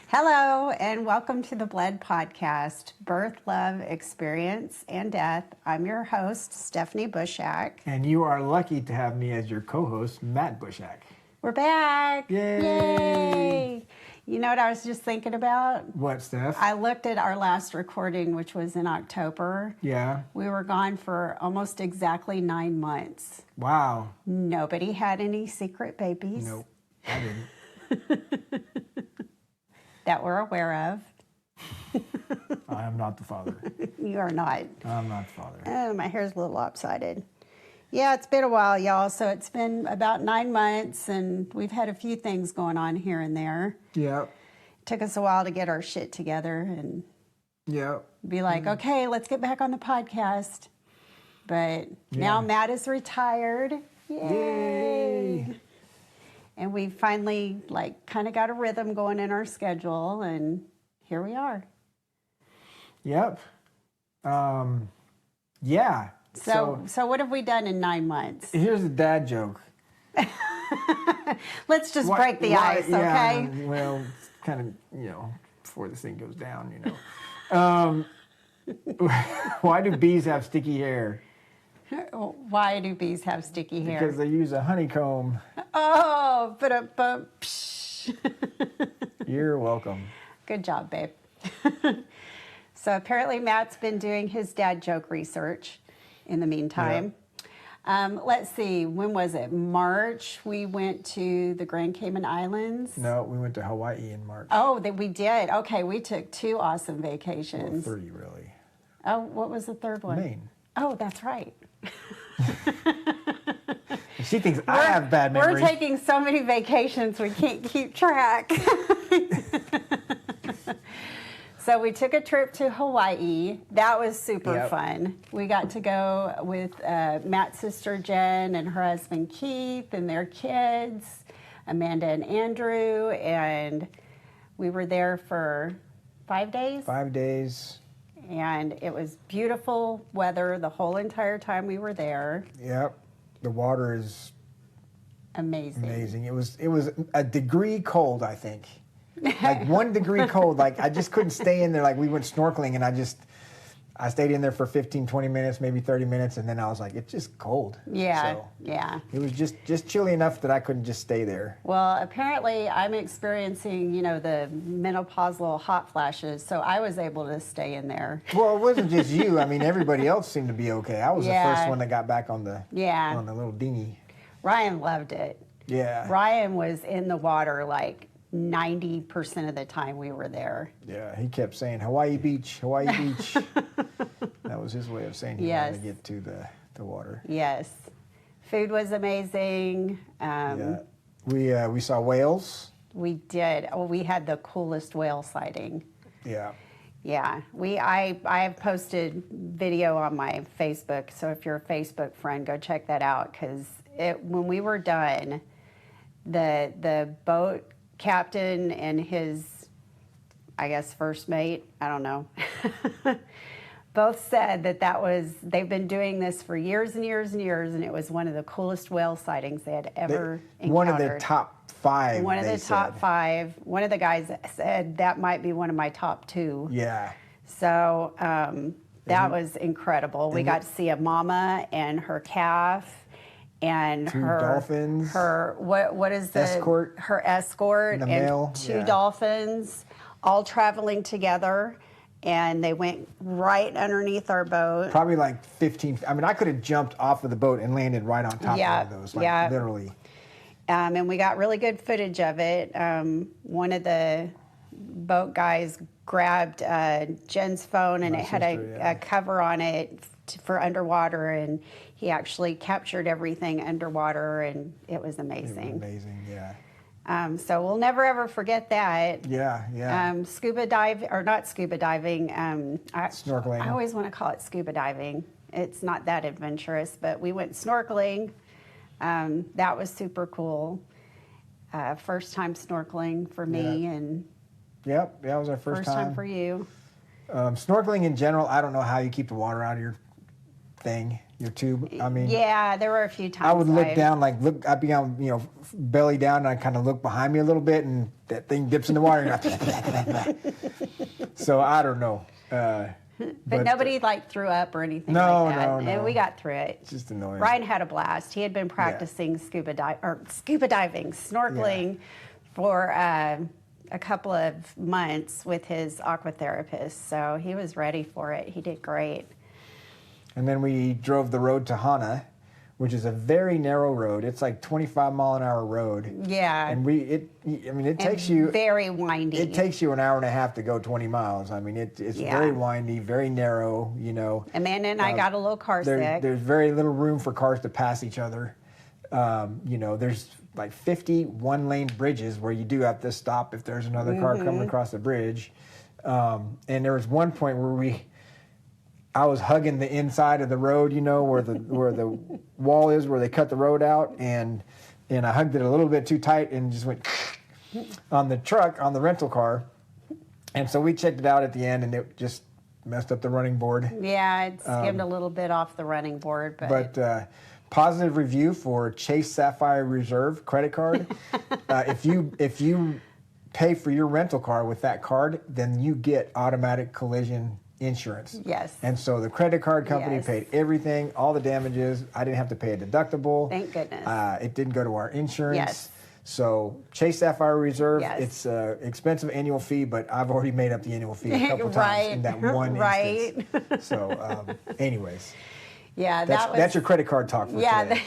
Hello, and welcome to the Bled Podcast, Birth, Love, Experience, and Death. I'm your host, Stephanie Bushak. And you are lucky to have me as your co-host, Matt Bushak. We're back. Yay! Yay! You know what I was just thinking about? What, Steph? I looked at our last recording, which was in October. Yeah. We were gone for almost exactly 9 months. Wow. Nobody had any secret babies. Nope, I didn't. That we're aware of. I am not the father. You are not. I'm not the father. Oh, my hair's a little lopsided. Yeah, it's been a while, y'all. So it's been about 9 months, and we've had a few things going on here and there. Yeah. It took us a while to get our shit together and be like, okay, let's get back on the podcast. But now Matt is retired. Yay! And we finally, kind of got a rhythm going in our schedule, and here we are. Yep. Yeah. So what have we done in 9 months? Here's a dad joke. Let's just break the ice, okay? Yeah, well, it's kind of, before this thing goes down, Why do bees have sticky hair? Why do bees have sticky hair? Because they use a honeycomb. Oh, but You're welcome. Good job, babe. So apparently Matt's been doing his dad joke research in the meantime. Yep. Let's see, when was it? March, we went to the Grand Cayman Islands. No, we went to Hawaii in March. Oh, we did. Okay, we took 2 awesome vacations. Well, 3, really. Oh, what was the third one? Maine. Oh, that's right. She thinks I have bad memories. We're taking so many vacations we can't keep track. So we took a trip to Hawaii. That was super fun. We got to go with Matt's sister Jen and her husband Keith and their kids, Amanda and Andrew, and we were there for 5 days. 5 days. And it was beautiful weather the whole entire time we were there. Yep. The water is amazing. Amazing. It was a degree cold, I think. Like 1 degree cold. Like I just couldn't stay in there. Like we went snorkeling and I stayed in there for 15, 20 minutes, maybe 30 minutes, and then I was like, it's just cold. Yeah, so yeah. It was just chilly enough that I couldn't just stay there. Well, apparently I'm experiencing, the menopausal hot flashes, so I was able to stay in there. Well, it wasn't just you. I mean, everybody else seemed to be okay. I was the first one that got back on the little dinghy. Ryan loved it. Yeah. Ryan was in the water 90% of the time we were there. Yeah, he kept saying, Hawaii Beach, Hawaii Beach. That was his way of saying he wanted to get to the water. Yes. Food was amazing. We saw whales. We did. Oh, we had the coolest whale sighting. Yeah. Yeah. I have posted video on my Facebook, so if you're a Facebook friend, go check that out, because when we were done, the boat captain and his, I guess, first mate, I don't know, both said they've been doing this for years and years and years, and it was one of the coolest whale sightings they had ever encountered. One of the top 5. One of the top 5. One of the guys said that might be one of my top 2. Yeah. So that was incredible. We got to see a mama and her calf. And 2 dolphins. Her what is the escort? Her escort and male. 2 dolphins, all traveling together, and they went right underneath our boat. Probably 15. I mean, I could have jumped off of the boat and landed right on top of those, literally. And we got really good footage of it. One of the boat guys grabbed Jen's phone, and it had a cover on it for underwater, and he actually captured everything underwater, and it was amazing. It was amazing, yeah. So we'll never ever forget that. Yeah, yeah. Scuba dive, or not scuba diving. Snorkeling. I always want to call it scuba diving. It's not that adventurous, but we went snorkeling. That was super cool. First time snorkeling for me, and yep, that was our first time for you. Snorkeling in general, I don't know how you keep the water out of your thing, your tube. I mean, yeah, there were a few times I would look down, I'd be on, belly down, and I'd kind of look behind me a little bit, and that thing dips in the water. So I don't know. But nobody like threw up or anything No, like that. no, no. And we got through it. It's just annoying. Ryan had a blast. He had been practicing scuba diving, snorkeling for a couple of months with his aquatherapist. So he was ready for it. He did great. And then we drove the road to Hana, which is a very narrow road. It's like 25-mile-an-hour road. Yeah. And it takes you very windy. It takes you an hour and a half to go 20 miles. I mean, it's very windy, very narrow. Amanda and I got a little car sick. There's very little room for cars to pass each other. There's like 50 one-lane bridges where you do have to stop if there's another car coming across the bridge. And there was one point where I was hugging the inside of the road, where the wall is, where they cut the road out, and I hugged it a little bit too tight and just went on the rental car. And so we checked it out at the end, and it just messed up the running board. Yeah, it skimmed a little bit off the running board, but positive review for Chase Sapphire Reserve credit card. If you pay for your rental car with that card, then you get automatic collision insurance. Yes. And so the credit card company paid everything, all the damages. I didn't have to pay a deductible. Thank goodness. It didn't go to our insurance. Yes. So Chase Sapphire Reserve, it's an expensive annual fee, but I've already made up the annual fee a couple times in that one instance. So anyways. Yeah, that's your credit card talk for today.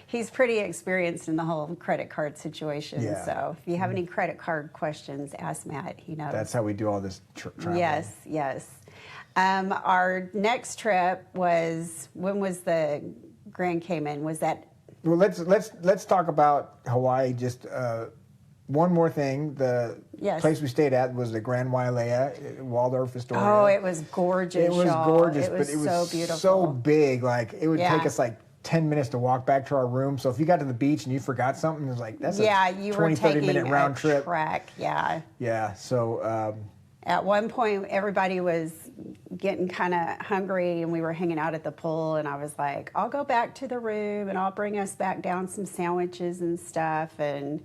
He's pretty experienced in the whole credit card situation. Yeah. So if you have any credit card questions, ask Matt. He knows. That's how we do all this traveling. Yes. Our next trip was, when was the Grand Cayman? Was that? Well, let's talk about Hawaii. Just one more thing. The place we stayed at was the Grand Wailea Waldorf Astoria. Oh, it was gorgeous. It was gorgeous, but it was so beautiful. So big. Like it would take us like 10 minutes to walk back to our room. So if you got to the beach and you forgot something, it was like, that's a 20, 30 minute round trip. Trek, Yeah. So at one point, everybody was getting kind of hungry, and we were hanging out at the pool, and I was like, I'll go back to the room, and I'll bring us back down some sandwiches and stuff, and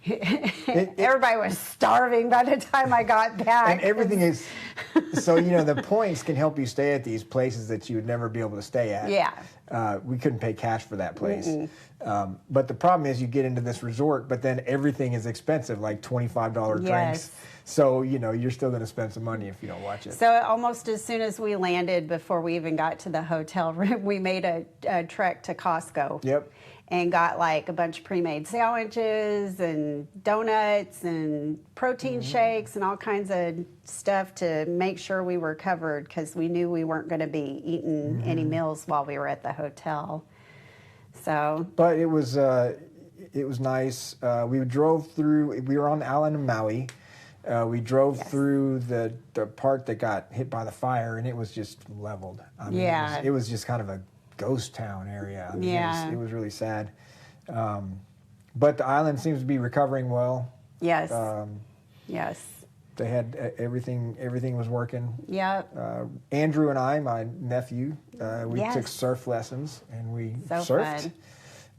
everybody was starving by the time I got back. And everything is, so, the points can help you stay at these places that you would never be able to stay at. Yeah. We couldn't pay cash for that place. But the problem is you get into this resort, but then everything is expensive, like $25 drinks. So, you're still going to spend some money if you don't watch it. So almost as soon as we landed, before we even got to the hotel room, we made a trek to Costco. Yep. And got like a bunch of pre-made sandwiches and donuts and protein shakes and all kinds of stuff to make sure we were covered, because we knew we weren't going to be eating any meals while we were at the hotel. So. But it was nice. We drove through. We were on the island of Maui. We drove through the part that got hit by the fire, and it was just leveled. I mean, it was just kind of a ghost town area. I mean, it was really sad. But the island seems to be recovering well. Yes. Yes. They had everything was working. Yep. Andrew and I, my nephew, we took surf lessons, and we surfed.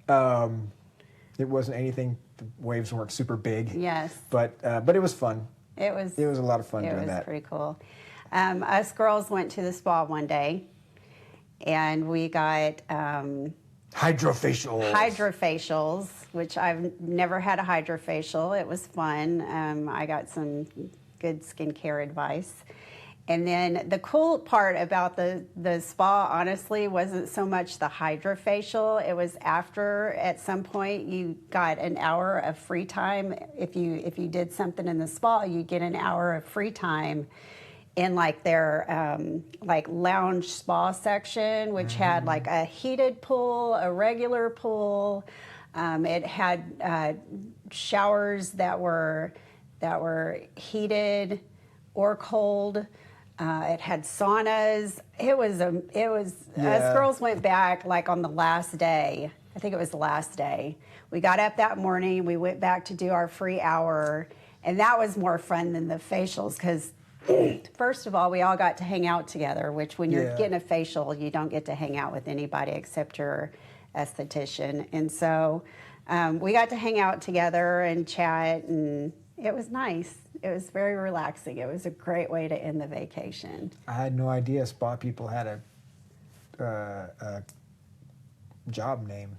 Fun. It wasn't anything, the waves weren't super big. Yes. But it was fun. It was a lot of fun doing that. It was pretty cool. Us girls went to the spa one day, and we got hydrofacials, which I've never had a hydrofacial. It was fun. I got some good skincare advice. And then the cool part about the spa, honestly, wasn't so much the hydrofacial. It was after, at some point, you got an hour of free time. If you did something in the spa, you get an hour of free time in like their like lounge spa section, which had like a heated pool, a regular pool. It had showers that were heated or cold. It had saunas. It was us girls went back like on the last day. I think it was the last day. We got up that morning. We went back to do our free hour, and that was more fun than the facials, because first of all, we all got to hang out together, which when you're getting a facial, you don't get to hang out with anybody except your esthetician. And so we got to hang out together and chat, and it was nice. It was very relaxing. It was a great way to end the vacation. I had no idea spa people had a job name.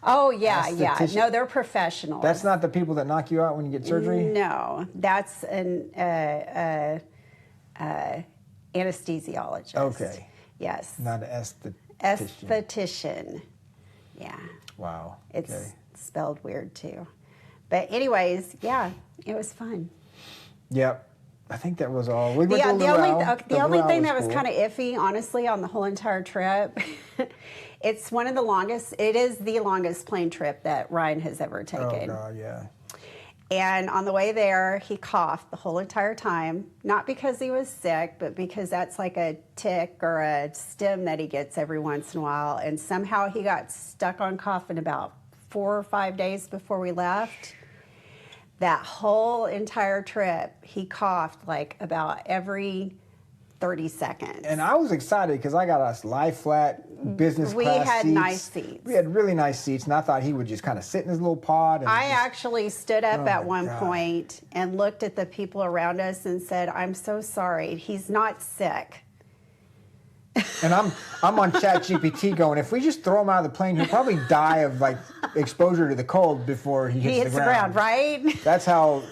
Oh, yeah. Esthetician. No, they're professionals. That's not the people that knock you out when you get surgery? No, that's an anesthesiologist. Okay. Yes. Not an esthetician. Esthetician. Yeah. Wow. It's spelled weird, too. But anyways, yeah, it was fun. Yep. I think that was all. We went Yeah, to the only luau thing that was cool. kind of iffy, honestly, on the whole entire trip, it's one of the longest, it is the longest plane trip that Ryan has ever taken. Oh, God, yeah. And on the way there, he coughed the whole entire time, not because he was sick, but because that's like a tick or a stim that he gets every once in a while. And somehow he got stuck on coughing about 4 or 5 days before we left. That whole entire trip, he coughed like about every 30 seconds. And I was excited because I got us lie flat business class seats. We had nice seats. We had really nice seats, and I thought he would just kind of sit in his little pod. And I actually stood up at one God. point and looked at the people around us and said, "I'm so sorry. He's not sick." And I'm on ChatGPT going, if we just throw him out of the plane, he'll probably die of like exposure to the cold before he hits the ground, right? That's how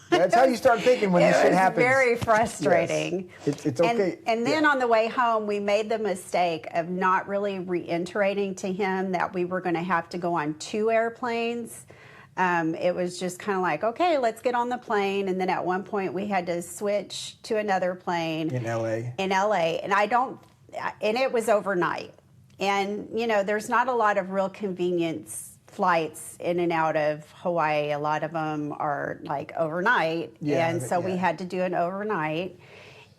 you start thinking when this shit happens. It was very frustrating. Yes. It's okay. And then on the way home, we made the mistake of not really reiterating to him that we were going to have to go on 2 airplanes. It was just kind of like, okay, let's get on the plane. And then at one point, we had to switch to another plane. In LA. And it was overnight. And, you know, there's not a lot of real convenience flights in and out of Hawaii. A lot of them are like overnight. Yeah, and so we had to do an overnight.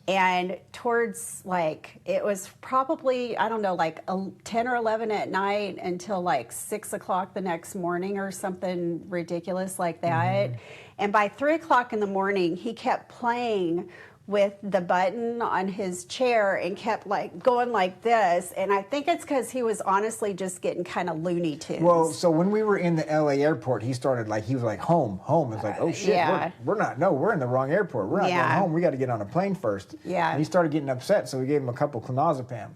And towards like, it was probably, I don't know, like 10 or 11 at night until like 6 o'clock the next morning or something ridiculous like that. Mm-hmm. And by 3 o'clock in the morning, he kept playing with the button on his chair and kept like going like this. And I think it's because he was honestly just getting kind of Looney Tunes. Well, so when we were in the LA airport, he was like, home. It's like, oh shit, Yeah. we're in the wrong airport. We're not going home. We got to get on a plane first. Yeah. And he started getting upset, so we gave him a couple clonazepam.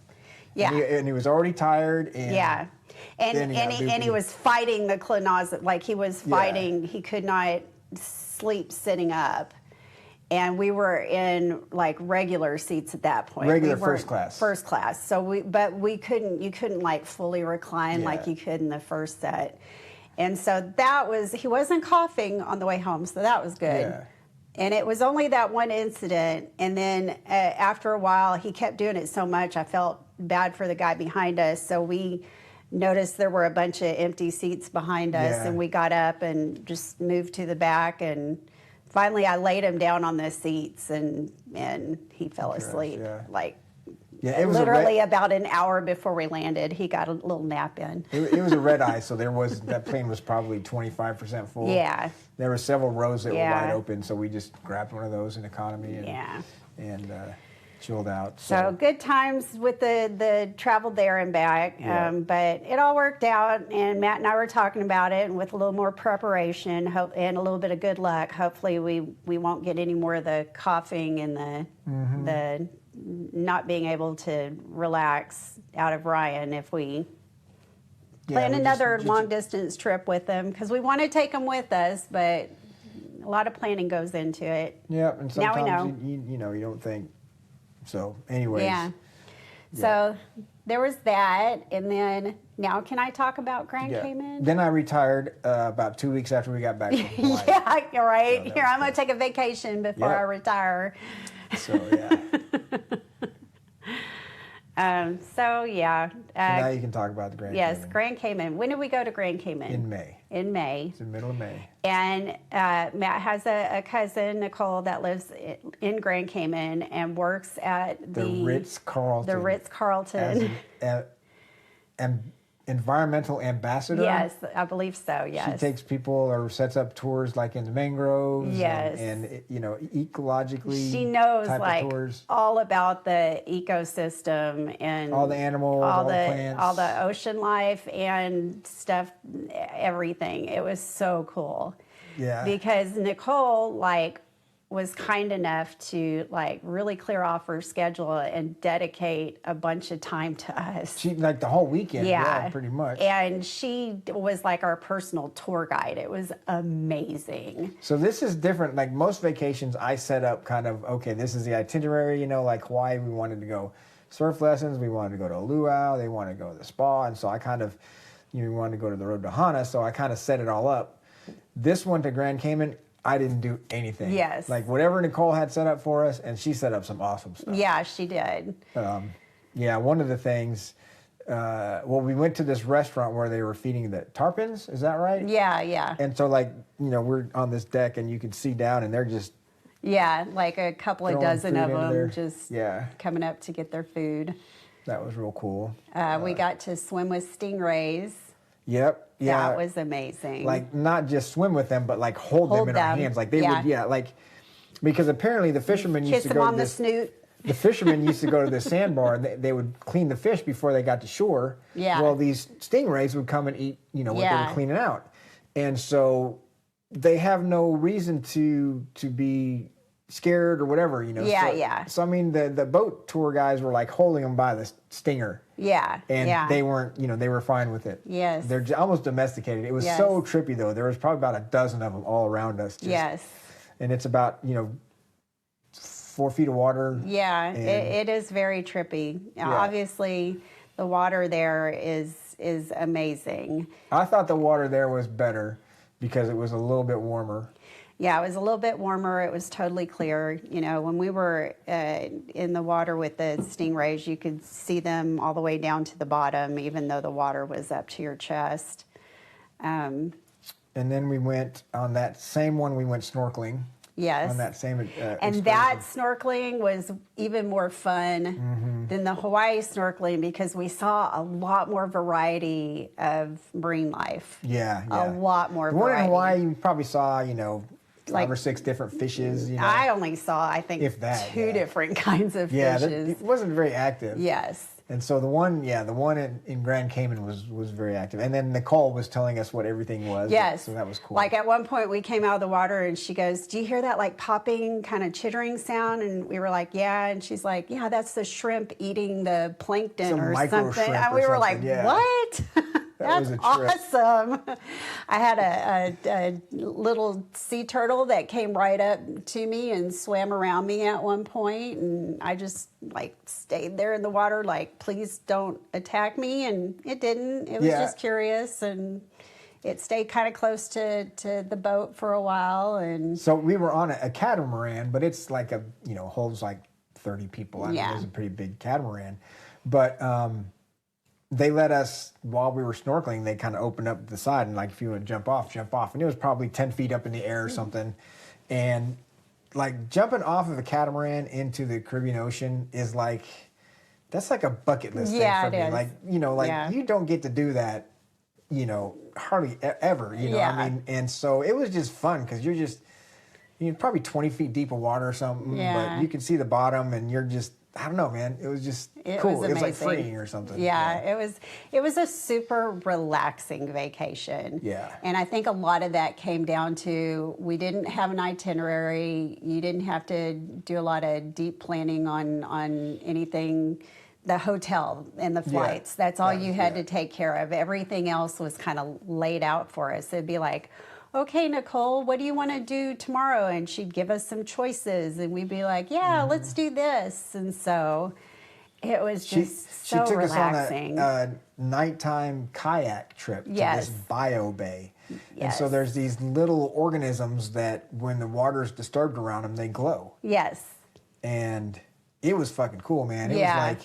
Yeah. And he was already tired. And yeah. And he was fighting the clonazepam. Like he was fighting, he could not sleep sitting up. And we were in like regular seats at that point. Regular first class. First class. So you couldn't like fully recline like you could in the first set. And so he wasn't coughing on the way home, so that was good. Yeah. And it was only that one incident. And then after a while, he kept doing it so much, I felt bad for the guy behind us. So we noticed there were a bunch of empty seats behind us, and we got up and just moved to the back. And finally, I laid him down on the seats, and he fell asleep. It was literally about an hour before we landed, he got a little nap in. It was a red eye, so that plane was probably 25% full. Yeah. There were several rows that were wide open, so we just grabbed one of those in economy and chilled out. So good times with the travel there and back, but it all worked out, and Matt and I were talking about it, and with a little more preparation and a little bit of good luck, hopefully we won't get any more of the coughing and the not being able to relax out of Ryan if we plan another long-distance trip with him, because we want to take him with us, but a lot of planning goes into it. Yeah, and sometimes now we know. you don't think. So, anyways. Yeah. So there was that, and then now can I talk about Grand Cayman? Then I retired about 2 weeks after we got back from Hawaii. Yeah, you're right. Here, I'm going to take a vacation before I retire. So, yeah. So now you can talk about the Grand Cayman. Yes, Grand Cayman. When did we go to Grand Cayman? In May. In May. It's the middle of May. And Matt has a cousin, Nicole, that lives in Grand Cayman and works at the Ritz-Carlton. The Ritz-Carlton. As an environmental ambassador. Yes, I believe so. Yes. She takes people or sets up tours like in the mangroves. Yes. And you know, ecologically. She knows type like of tours. all about the ecosystem and all the animals, all the plants, all the ocean life and stuff, everything. It was so cool. Yeah. Because Nicole like was kind enough to like really clear off her schedule and dedicate a bunch of time to us. She like the whole weekend, yeah, pretty much. And she was like our personal tour guide. It was amazing. So this is different. Like most vacations, I set up kind of, okay, this is the itinerary, you know, like Hawaii, we wanted to go surf lessons, we wanted to go to a luau, they wanted to go to the spa, and so I kind of, you know, we wanted to go to the road to Hana, so I kind of set it all up. This one to Grand Cayman, I didn't do anything. Yes. Like whatever Nicole had set up for us, and she set up some awesome stuff. Yeah, she did. Yeah, one of the things, well, we went to this restaurant where they were feeding the tarpons, is that right? Yeah, yeah. And so like, you know, we're on this deck and you can see down and they're just yeah, like a couple of dozen of them just coming up to get their food. That was real cool. We got to swim with stingrays. Yep. Yeah. That was amazing. Like not just swim with them, but like hold them in our hands. Like they would, like, because apparently the fishermen used to go to this. Kiss them on the snoot. The fishermen used to go to the sandbar and they would clean the fish before they got to shore. Yeah. Well, these stingrays would come and eat, you know, what they were cleaning out. And so they have no reason to be scared or whatever, you know. Yeah, So I mean, the boat tour guys were like holding them by the stinger. Yeah, and they weren't, you know, they were fine with it. Yes, they're almost domesticated. It was so trippy though. There was probably about a dozen of them all around us. And it's about 4 feet of water. Yeah, it is very trippy. Yeah. Obviously, the water there is amazing. I thought the water there was better because it was a little bit warmer. Yeah, it was a little bit warmer. It was totally clear. You know, when we were in the water with the stingrays, you could see them all the way down to the bottom, even though the water was up to your chest. And then we went on that same one. We went snorkeling. Yes. On that same and that snorkeling was even more fun than the Hawaii snorkeling because we saw a lot more variety of marine life. Yeah. A lot more variety. The one in Hawaii, you probably saw, you know, 5 or 6 different fishes. You know. I only saw, I think, if that, 2 different kinds of fishes. It wasn't very active. Yes. And so the one in Grand Cayman was very active. And then Nicole was telling us what everything was. Yes. So that was cool. Like at one point we came out of the water and she goes, "Do you hear that like popping kind of chittering sound?" And we were like, "Yeah." And she's like, "Yeah, that's the shrimp eating the plankton or something." And we were like, "What?" That's awesome. I had a little sea turtle that came right up to me and swam around me at one point, and I just like stayed there in the water like, please don't attack me, and it didn't. It was just curious, and it stayed kind of close to the boat for a while. And so we were on a catamaran, but it's like holds like 30 people. I mean, it was a pretty big catamaran, but they let us, while we were snorkeling, they kind of opened up the side and like, if you would jump off. And it was probably 10 feet up in the air or something. And like jumping off of a catamaran into the Caribbean Ocean is like, that's like a bucket list thing for me. Is. Like, you don't get to do that, hardly ever, I mean, and so it was just fun because you're probably 20 feet deep of water or something, but you can see the bottom and you're just, I don't know, man. It was just cool. It was like freeing or something. Yeah, it was a super relaxing vacation. Yeah. And I think a lot of that came down to we didn't have an itinerary. You didn't have to do a lot of deep planning on anything. The hotel and the flights. That's all you had to take care of. Everything else was kind of laid out for us. It'd be like, "Okay, Nicole, what do you want to do tomorrow?" And she'd give us some choices, and we'd be like, "Yeah, let's do this." And so it was just so relaxing. She took us on a nighttime kayak trip to this bio bay. Yes. And so there's these little organisms that when the water's disturbed around them, they glow. Yes. And it was fucking cool, man. It was like,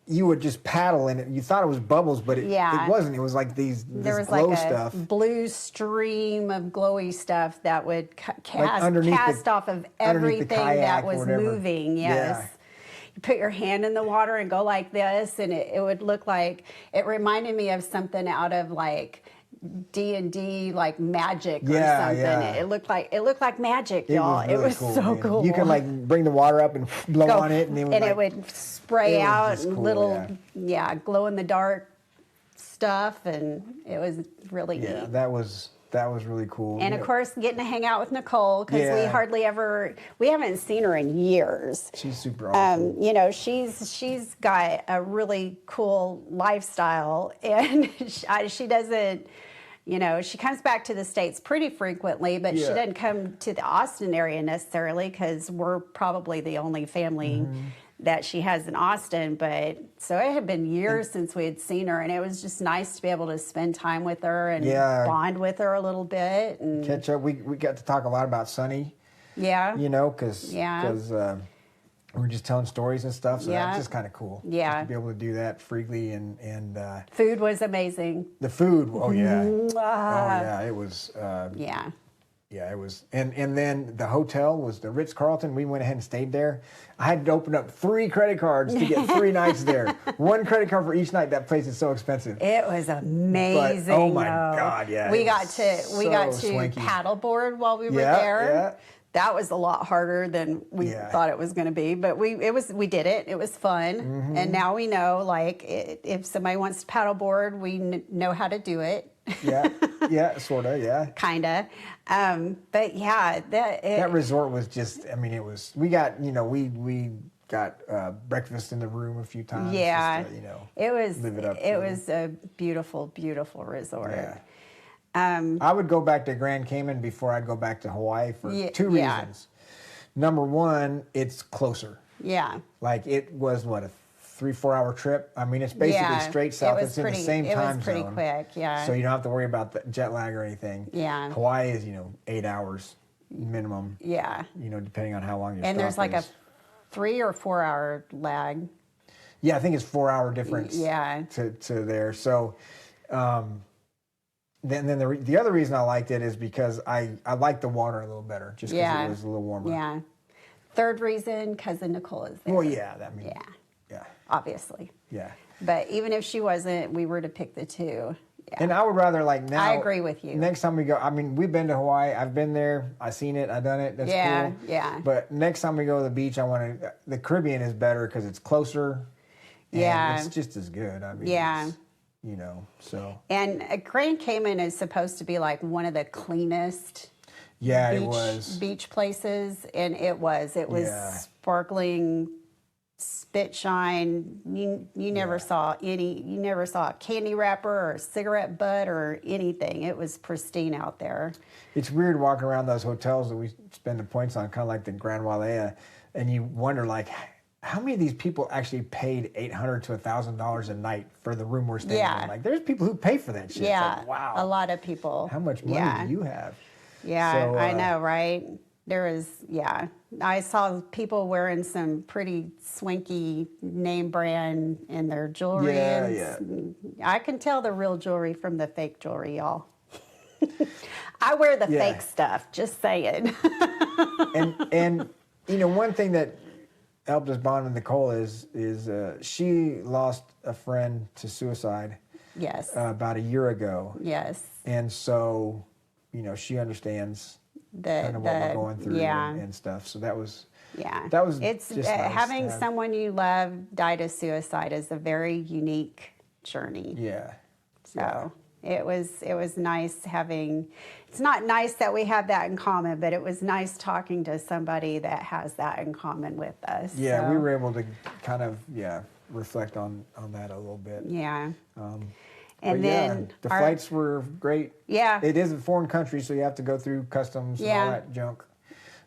you would just paddle in it. You thought it was bubbles, but it wasn't. It was like this glow stuff. Blue stream of glowy stuff that would cast off of everything that was moving. Yes. put your hand in the water and go like this, and it would look like, it reminded me of something out of like D&D, like magic or something. Yeah. It looked like magic, y'all. It was really cool, so man. cool. You could like bring the water up and blow on it, and it would spray out and cool, little glow in the dark stuff, and it was really neat. Yeah, that was really cool. And of course, getting to hang out with Nicole, because we haven't seen her in years. She's super awesome. You know, she's got a really cool lifestyle, and she doesn't, you know, she comes back to the States pretty frequently, but she doesn't come to the Austin area necessarily, because we're probably the only family that she has in Austin. But so it had been years since we had seen her, and it was just nice to be able to spend time with her and bond with her a little bit and catch up. We got to talk a lot about Sunny. Yeah. You know, because we're just telling stories and stuff, so that's just kind of cool. Yeah. Just to be able to do that freely and food was amazing. The food, oh yeah, it was. Yeah, it was, and then the hotel was the Ritz-Carlton. We went ahead and stayed there. I had to open up 3 credit cards to get 3 nights there. 1 credit card for each night. That place is so expensive. It was amazing. But, oh my God, yeah. We got to swanky. paddleboard while we were there. Yeah. That was a lot harder than we thought it was going to be, but we did it. It was fun, and now we know, like, if somebody wants to paddleboard, we know how to do it. Kinda. But yeah, that resort was just. I mean, it was. We got we got breakfast in the room a few times. Yeah, just to, it was. Live it up. It was a beautiful, beautiful resort. Yeah. I would go back to Grand Cayman before I'd go back to Hawaii for 2 reasons. Number one, it's closer. Yeah. Like, it was, what, a 3-4 hour trip? I mean, it's basically straight south. It's in the same time zone. It was pretty quick, yeah. So you don't have to worry about the jet lag or anything. Yeah. Hawaii is, 8 hours minimum. Yeah. Depending on how long your stop is. And there's like a 3 or 4 hour lag. Yeah, I think it's 4 hour difference. Yeah. To there. So, Then the other reason I liked it is because I liked the water a little better, just because it was a little warmer. Yeah. Third reason, cousin Nicole is there. Well, yeah, obviously. Yeah. But even if she wasn't, we were to pick the two. Yeah. And I would rather, like, now. I agree with you. Next time we go, I mean, we've been to Hawaii. I've been there. I've seen it. I've done it. That's cool. Yeah. But next time we go to the beach, the Caribbean is better because it's closer. And it's just as good. I mean, so. And Grand Cayman is supposed to be like one of the cleanest beach places, and it was sparkling, spit shine. You never saw a candy wrapper or a cigarette butt or anything. It was pristine out there. It's weird walking around those hotels that we spend the points on, kind of like the Grand Wailea, and you wonder, like, how many of these people actually paid $800 to $1,000 a night for the room we're staying in? Like, there's people who pay for that shit. Yeah, it's like, wow. A lot of people. How much money do you have? Yeah, so, I know, right? There is, I saw people wearing some pretty swanky name brand in their jewelry. Yeah. I can tell the real jewelry from the fake jewelry, y'all. I wear the fake stuff, just saying. and one thing that helped us bond with Nicole is she lost a friend to suicide. Yes. About a year ago. Yes. And so, she understands kind of what we're going through and stuff. So that was it's just nice having someone you love die to suicide is a very unique journey. Yeah. So it was nice having. It's not nice that we have that in common, but it was nice talking to somebody that has that in common with us. Yeah, we were able to kind of reflect on that a little bit. Yeah. And then the flights were great. Yeah. It is a foreign country, so you have to go through customs and all that junk.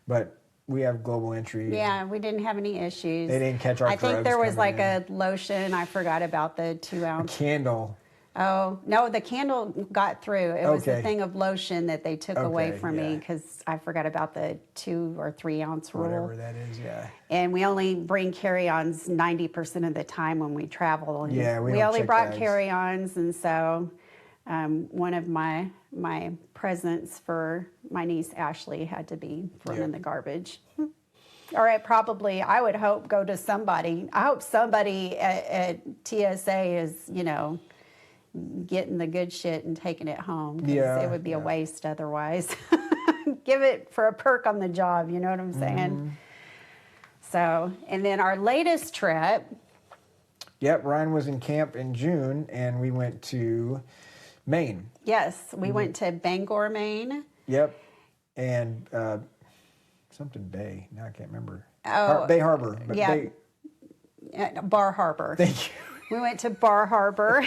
But we have global entry. Yeah, we didn't have any issues. They didn't catch our drugs. I think there was like a lotion. I forgot about the 2 ounce. A candle. Oh, no, the candle got through. It was the thing of lotion that they took away from me because I forgot about the 2 or 3 ounce rule. Whatever that is, And we only bring carry-ons 90% of the time when we travel. And we only brought carry-ons, and so one of my presents for my niece Ashley had to be thrown in the garbage. Or it probably, I would hope, go to somebody. I hope somebody at TSA is, you know, getting the good shit and taking it home. 'Cause it would be a waste otherwise. Give it for a perk on the job, you know what I'm saying? So, and then our latest trip. Yep, Ryan was in camp in June, and we went to Maine. Yes, we went to Bangor, Maine. Yep, and something Bay. Now I can't remember. Oh, Bay Harbor. But yeah. Bay... Bar Harbor. Thank you. We went to Bar Harbor.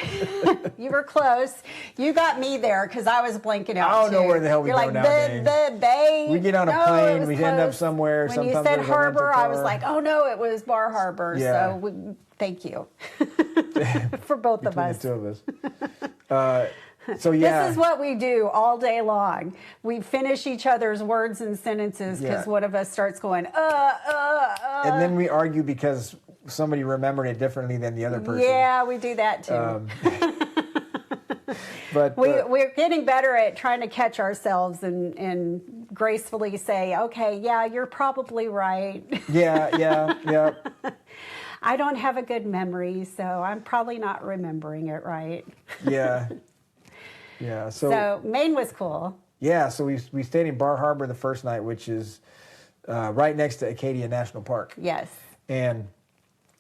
You were close. You got me there because I was blanking out. I don't know where the hell we You're go like, nowadays. the Bay. We get on a plane, we end up somewhere. When you said harbor, I was like, oh no, it was Bar Harbor. Yeah. So thank you for both of us. The two of us. So yeah. This is what we do all day long. We finish each other's words and sentences because one of us starts going, And then we argue because somebody remembered it differently than the other person. Yeah, we do that too. But we're getting better at trying to catch ourselves and gracefully say, okay, yeah, you're probably right. Yeah. I don't have a good memory, so I'm probably not remembering it right. Yeah. So Maine was cool. Yeah, so we stayed in Bar Harbor the first night, which is right next to Acadia National Park. Yes. And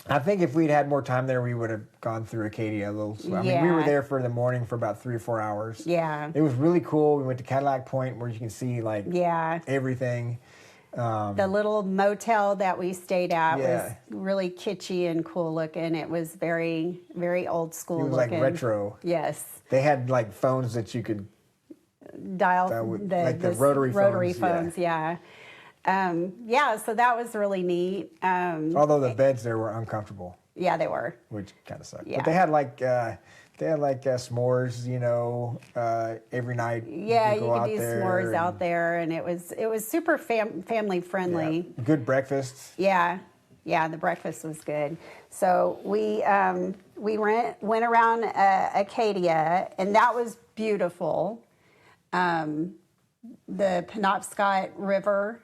I think if we'd had more time there, we would have gone through Acadia a little slow. I mean, we were there for the morning for about 3 or 4 hours. Yeah. It was really cool. We went to Cadillac Point where you can see like everything. The little motel that we stayed at was really kitschy and cool looking. It was very, very old school looking. It was like retro. Yes. They had like phones that you could dial, like the rotary phones. Yeah. So that was really neat. Although the beds there were uncomfortable. Yeah, they were. Which kind of sucked. Yeah. But they had like s'mores, you know, every night. Yeah, you could do s'mores out there, and it was super family friendly. Yeah. Good breakfast. Yeah, the breakfast was good. So we went around Acadia, and that was beautiful. The Penobscot River.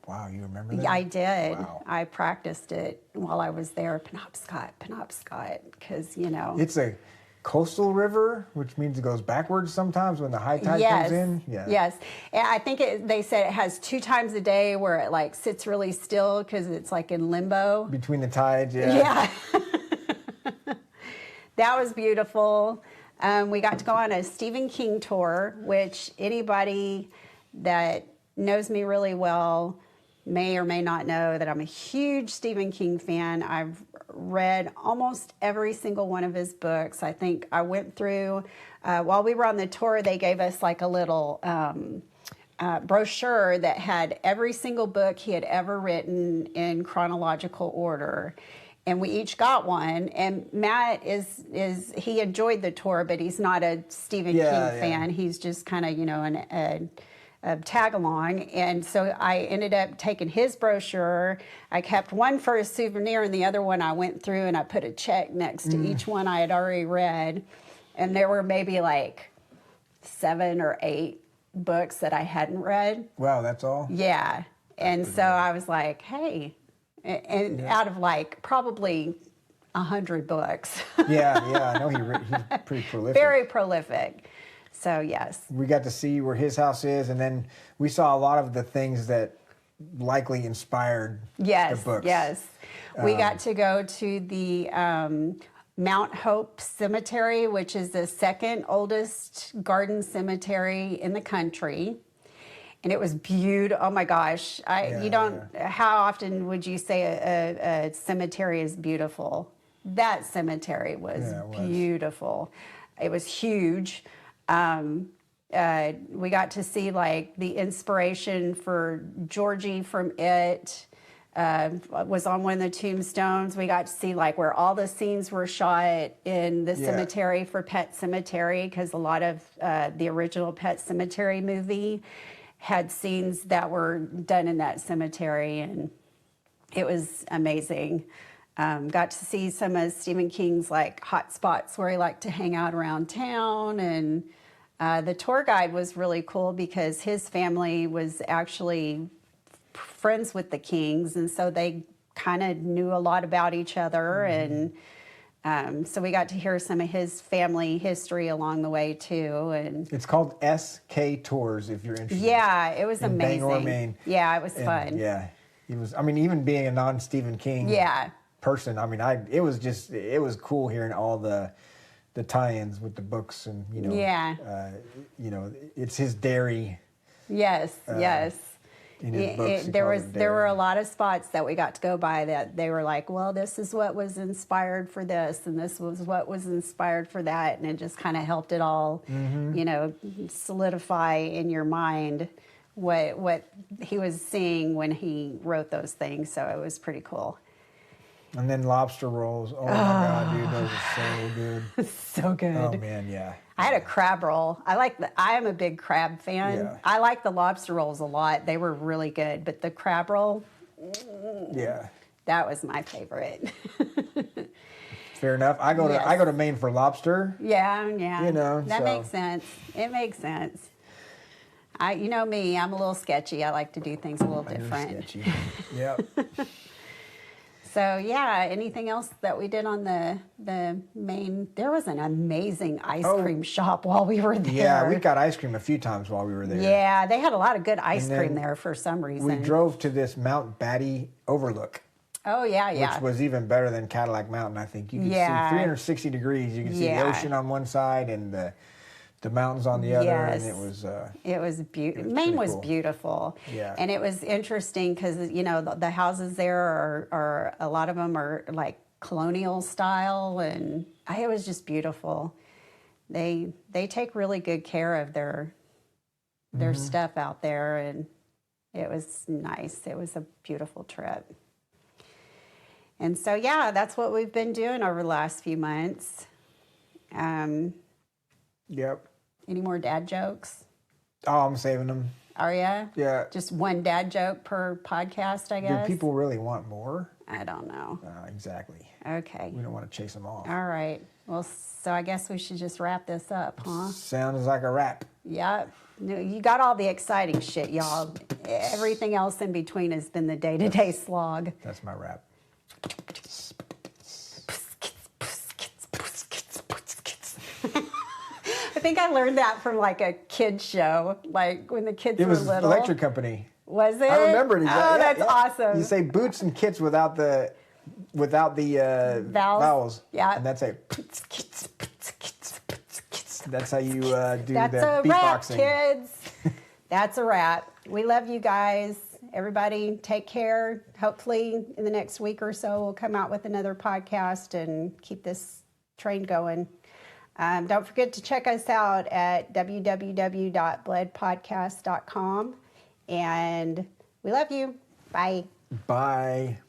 Wow, you remember that? I did. Wow. I practiced it while I was there. Penobscot, because, you know. It's a coastal river, which means it goes backwards sometimes when the high tide comes in. Yeah. Yes. And I think they said it has 2 times a day where it like sits really still because it's like in limbo. Between the tides, yeah. That was beautiful. We got to go on a Stephen King tour, which anybody that knows me really well may or may not know that I'm a huge Stephen King fan. I've read almost every single one of his books. I think I went through, while we were on the tour, they gave us like a little brochure that had every single book he had ever written in chronological order. And we each got one. And Matt he enjoyed the tour, but he's not a Stephen King fan. He's just kind of, you know, a tag along. And so I ended up taking his brochure. I kept one for a souvenir, and the other one I went through and I put a check next to each one I had already read. And there were maybe like 7 or 8 books that I hadn't read. Wow, that's all? Yeah. And so I was like, hey, and out of like probably 100 books. Yeah, I know he's pretty prolific. Very prolific. So yes. We got to see where his house is, and then we saw a lot of the things that likely inspired the books. Yes. We got to go to the Mount Hope Cemetery, which is the second oldest garden cemetery in the country. And it was beautiful. Oh my gosh. How often would you say a cemetery is beautiful? That cemetery was beautiful. It was huge. We got to see like the inspiration for Georgie from It. Was on one of the tombstones. We got to see like where all the scenes were shot in the cemetery for Pet Sematary, because a lot of the original Pet Sematary movie had scenes that were done in that cemetery, and it was amazing. Got to see some of Stephen King's like hot spots where he liked to hang out around town, and the tour guide was really cool because his family was actually friends with the Kings, and so they kind of knew a lot about each other, and so we got to hear some of his family history along the way too. And It's called SK Tours if you're interested. yeah, it was in amazing. Bangor, Maine. Yeah, it was And, fun. yeah, he was. I mean, even being a non-Stephen King person, I mean, it was cool hearing all the tie-ins with the books, and it's his dairy. Yes, yes. In his books, there were a lot of spots that we got to go by that they were like, well, this is what was inspired for this, and this was what was inspired for that, and it just kind of helped it all, solidify in your mind what he was seeing when he wrote those things. So it was pretty cool. And then lobster rolls. Oh my God, dude, those are so good. So good. Oh man, yeah. I had a crab roll. I am a big crab fan. Yeah. I like the lobster rolls a lot. They were really good, but the crab roll, Yeah. that was my favorite. Fair enough. I go to Maine for lobster. Yeah. That so. makes sense. It makes sense. You know me, I'm a little sketchy. I like to do things a little different. Sketchy. Yep. So yeah, anything else that we did on the Maine? There was an amazing ice cream shop while we were there. Yeah, we got ice cream a few times while we were there. Yeah, they had a lot of good ice cream there for some reason. We drove to this Mount Batty overlook. Oh yeah. Which was even better than Cadillac Mountain, I think. You could see 360 degrees. You could see the ocean on one side and the mountains on the other, and it was beautiful. Maine was beautiful. Yeah. And it was interesting because the houses there are a lot of them are like colonial style, and it was just beautiful. They take really good care of their stuff out there, and it was nice. It was a beautiful trip. And so yeah, that's what we've been doing over the last few months. Yep. Any more dad jokes? Oh, I'm saving them. Are ya? Yeah. Just one dad joke per podcast, I guess? Do people really want more? I don't know. Exactly. Okay. We don't want to chase them off. All right. Well, so I guess we should just wrap this up, huh? Sounds like a wrap. Yep. No, you got all the exciting shit, y'all. Everything else in between has been the day-to-day slog. That's my wrap. I think I learned that from like a kid's show, like when the kids were little. It was Electric Company. Was it? I remember it. Oh, that's awesome. You say boots and kits without the vowels. Yeah. And that's that's how you do that's the a beatboxing. wrap, kids. That's a wrap. We love you guys. Everybody take care. Hopefully in the next week or so we'll come out with another podcast and keep this train going. Don't forget to check us out at www.bledpodcast.com. And we love you. Bye. Bye.